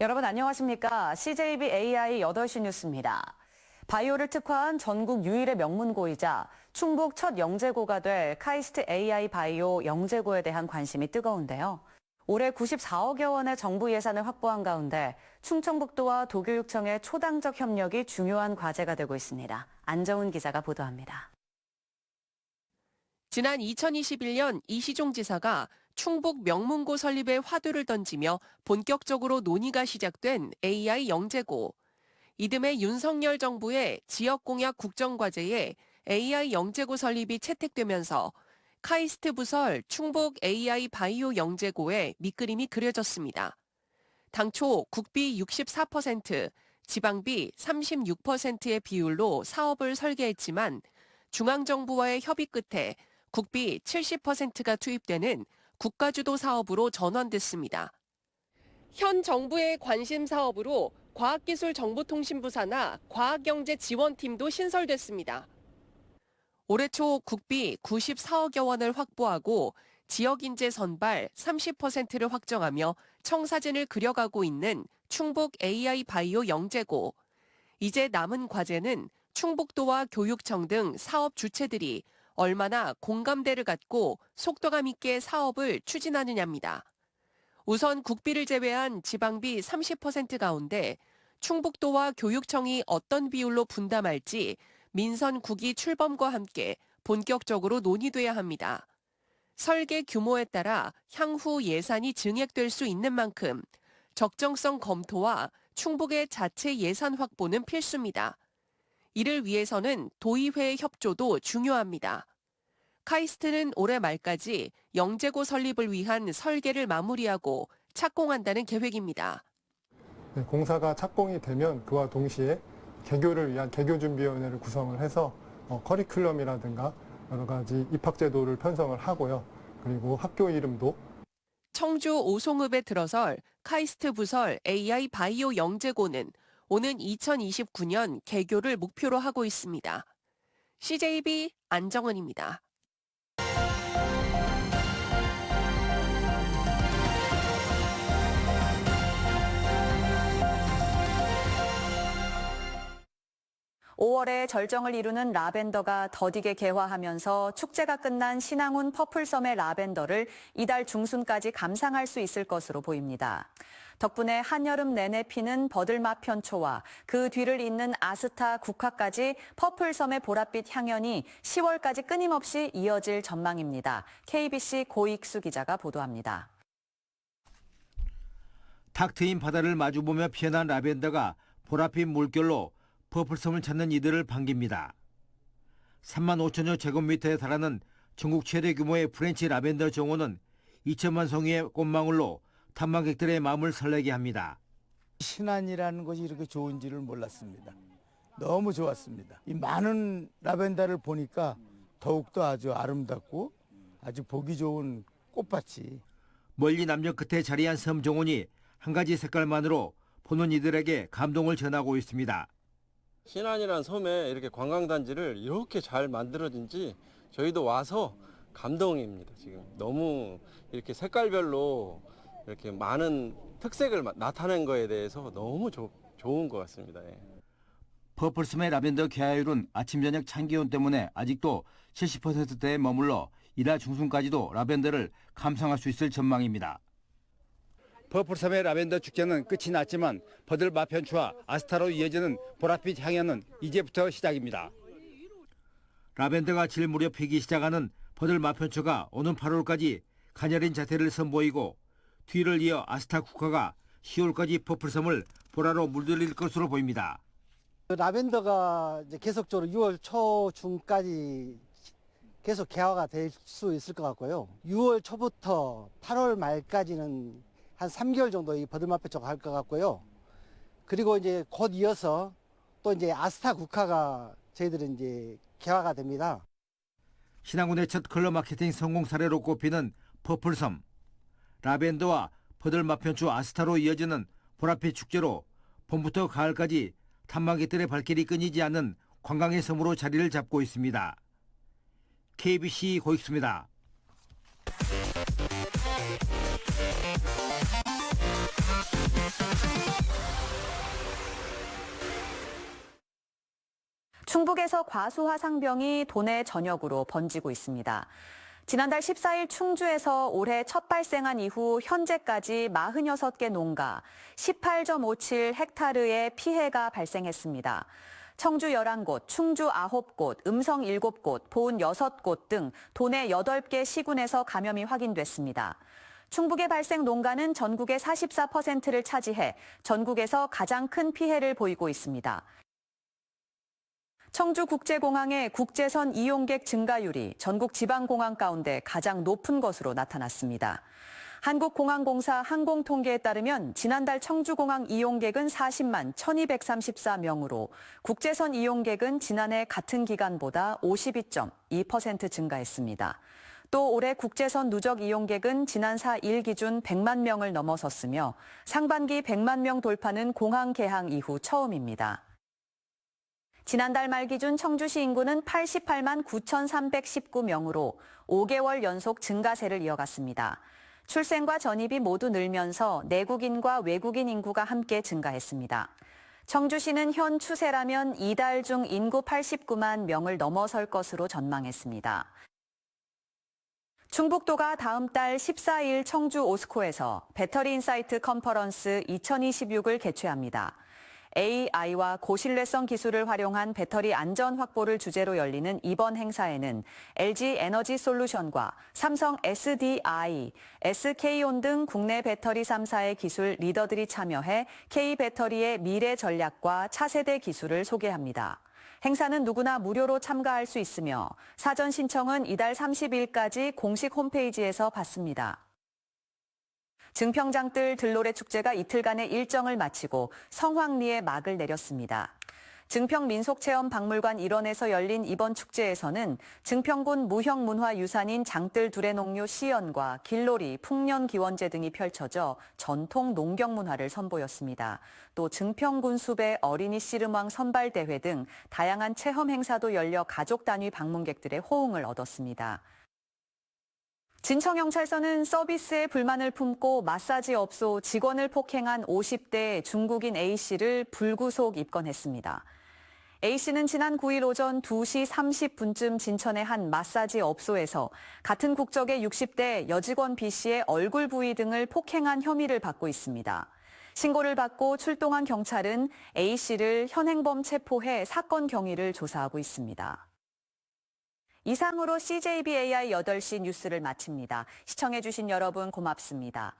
여러분 안녕하십니까? CJB AI 8시 뉴스입니다. 바이오를 특화한 전국 유일의 명문고이자 충북 첫 영재고가 될 카이스트 AI 바이오 영재고에 대한 관심이 뜨거운데요. 올해 94억여 원의 정부 예산을 확보한 가운데 충청북도와 도교육청의 초당적 협력이 중요한 과제가 되고 있습니다. 안정훈 기자가 보도합니다. 지난 2021년 이시종 지사가 충북 명문고 설립에 화두를 던지며 본격적으로 논의가 시작된 AI 영재고. 이듬해 윤석열 정부의 지역공약 국정과제에 AI 영재고 설립이 채택되면서 카이스트 부설 충북 AI 바이오 영재고의 밑그림이 그려졌습니다. 당초 국비 64%, 지방비 36%의 비율로 사업을 설계했지만 중앙정부와의 협의 끝에 국비 70%가 투입되는 국가주도 사업으로 전환됐습니다. 현 정부의 관심 사업으로 과학기술정보통신부 산하 과학경제지원팀도 신설됐습니다. 올해 초 국비 94억여 원을 확보하고 지역인재 선발 30%를 확정하며 청사진을 그려가고 있는 충북 AI 바이오 영재고. 이제 남은 과제는 충북도와 교육청 등 사업 주체들이 얼마나 공감대를 갖고 속도감 있게 사업을 추진하느냐입니다. 우선 국비를 제외한 지방비 30% 가운데 충북도와 교육청이 어떤 비율로 분담할지 민선 국의 출범과 함께 본격적으로 논의돼야 합니다. 설계 규모에 따라 향후 예산이 증액될 수 있는 만큼 적정성 검토와 충북의 자체 예산 확보는 필수입니다. 이를 위해서는 도의회의 협조도 중요합니다. 카이스트는 올해 말까지 영재고 설립을 위한 설계를 마무리하고 착공한다는 계획입니다. 공사가 착공이 되면 그와 동시에 개교를 위한 개교준비위원회를 구성을 해서 커리큘럼이라든가 여러 가지 입학제도를 편성을 하고요. 그리고 학교 이름도 청주 오송읍에 들어설 카이스트 부설 AI 바이오 영재고는 오는 2029년 개교를 목표로 하고 있습니다. CJB 안정은입니다. (5월에) 절정을 이루는 라벤더가 더디게 개화하면서 축제가 끝난 신항훈 퍼플섬의 라벤더를 이달 중순까지 감상할 수 있을 것으로 보입니다. 덕분에 한여름 내내 피는 버들맛 편초와 그 뒤를 잇는 아스타 국화까지 퍼플섬의 보랏빛 향연이 10월까지 끊임없이 이어질 전망입니다. KBC 고익수 기자가 보도합니다. 탁 트인 바다를 마주보며 피어난 라벤더가 보랏빛 물결로 퍼플섬을 찾는 이들을 반깁니다. 3만 5천여 제곱미터에 달하는 전국 최대 규모의 프렌치 라벤더 정원은 2천만 송이의 꽃망울로 탐방객들의 마음을 설레게 합니다. 신안이라는 것이 이렇게 좋은지를 몰랐습니다. 너무 좋았습니다. 이 많은 라벤더를 보니까 더욱더 아주 아름답고 아주 보기 좋은 꽃밭이. 멀리 남녀 끝에 자리한 섬 정원이 한 가지 색깔만으로 보는 이들에게 감동을 전하고 있습니다. 신안이라는 섬에 이렇게 관광단지를 이렇게 잘 만들어진지 저희도 와서 감동입니다. 지금 너무 이렇게 색깔별로 이렇게 많은 특색을 나타낸 거에 대해서 너무 좋은 것 같습니다. 예. 퍼플섬의 라벤더 개화율은 아침 저녁 찬기온 때문에 아직도 70%대에 머물러 이달 중순까지도 라벤더를 감상할 수 있을 전망입니다. 퍼플섬의 라벤더 축제는 끝이 났지만 버들맛 편추와 아스타로 이어지는 보랏빛 향연은 이제부터 시작입니다. 라벤더가 질 무렵 피기 시작하는 버들맛 편추가 오는 8월까지 가녀린 자태를 선보이고 뒤를 이어 아스타 국화가 10월까지 퍼플섬을 보라로 물들일 것으로 보입니다. 라벤더가 이제 계속적으로 6월 초중까지 계속 개화가 될 수 있을 것 같고요. 6월 초부터 8월 말까지는 한 3개월 정도 이 버들맛 편초가 할 것 같고요. 그리고 이제 곧 이어서 또 이제 아스타 국화가 저희들은 이제 개화가 됩니다. 신항군의 첫 컬러 마케팅 성공 사례로 꼽히는 퍼플섬. 라벤더와 버들맛 편추 아스타로 이어지는 보랏빛 축제로 봄부터 가을까지 탐방객들의 발길이 끊이지 않는 관광의 섬으로 자리를 잡고 있습니다. KBC 고익수입니다. We'll be right back. 충북에서 과수화상병이 도내 전역으로 번지고 있습니다. 지난달 14일 충주에서 올해 첫 발생한 이후 현재까지 46개 농가 18.57 헥타르의 피해가 발생했습니다. 청주 11곳, 충주 9곳, 음성 7곳, 보은 6곳 등 도내 8개 시군에서 감염이 확인됐습니다. 충북의 발생 농가는 전국의 44%를 차지해 전국에서 가장 큰 피해를 보이고 있습니다. 청주국제공항의 국제선 이용객 증가율이 전국 지방공항 가운데 가장 높은 것으로 나타났습니다. 한국공항공사 항공통계에 따르면 지난달 청주공항 이용객은 40만 1234명으로 국제선 이용객은 지난해 같은 기간보다 52.2% 증가했습니다. 또 올해 국제선 누적 이용객은 지난 4일 기준 100만 명을 넘어섰으며 상반기 100만 명 돌파는 공항 개항 이후 처음입니다. 지난달 말 기준 청주시 인구는 88만 9,319명으로 5개월 연속 증가세를 이어갔습니다. 출생과 전입이 모두 늘면서 내국인과 외국인 인구가 함께 증가했습니다. 청주시는 현 추세라면 이달 중 인구 89만 명을 넘어설 것으로 전망했습니다. 충북도가 다음 달 14일 청주 오스코에서 배터리 인사이트 컨퍼런스 2026을 개최합니다. AI와 고신뢰성 기술을 활용한 배터리 안전 확보를 주제로 열리는 이번 행사에는 LG 에너지 솔루션과 삼성 SDI, SK온 등 국내 배터리 3사의 기술 리더들이 참여해 K배터리의 미래 전략과 차세대 기술을 소개합니다. 행사는 누구나 무료로 참가할 수 있으며 사전 신청은 이달 30일까지 공식 홈페이지에서 받습니다. 증평장뜰 들노래 축제가 이틀간의 일정을 마치고 성황리에 막을 내렸습니다. 증평민속체험박물관 일원에서 열린 이번 축제에서는 증평군 무형문화유산인 장뜰 두레농료 시연과 길놀이, 풍년기원제 등이 펼쳐져 전통 농경문화를 선보였습니다. 또 증평군 숲의 어린이 씨름왕 선발대회 등 다양한 체험 행사도 열려 가족 단위 방문객들의 호응을 얻었습니다. 진천경찰서는 서비스에 불만을 품고 마사지 업소 직원을 폭행한 50대 중국인 A씨를 불구속 입건했습니다. A씨는 지난 9일 오전 2시 30분쯤 진천의 한 마사지 업소에서 같은 국적의 60대 여직원 B씨의 얼굴 부위 등을 폭행한 혐의를 받고 있습니다. 신고를 받고 출동한 경찰은 A씨를 현행범 체포해 사건 경위를 조사하고 있습니다. 이상으로 CJB-AI 8시 뉴스를 마칩니다. 시청해주신 여러분 고맙습니다.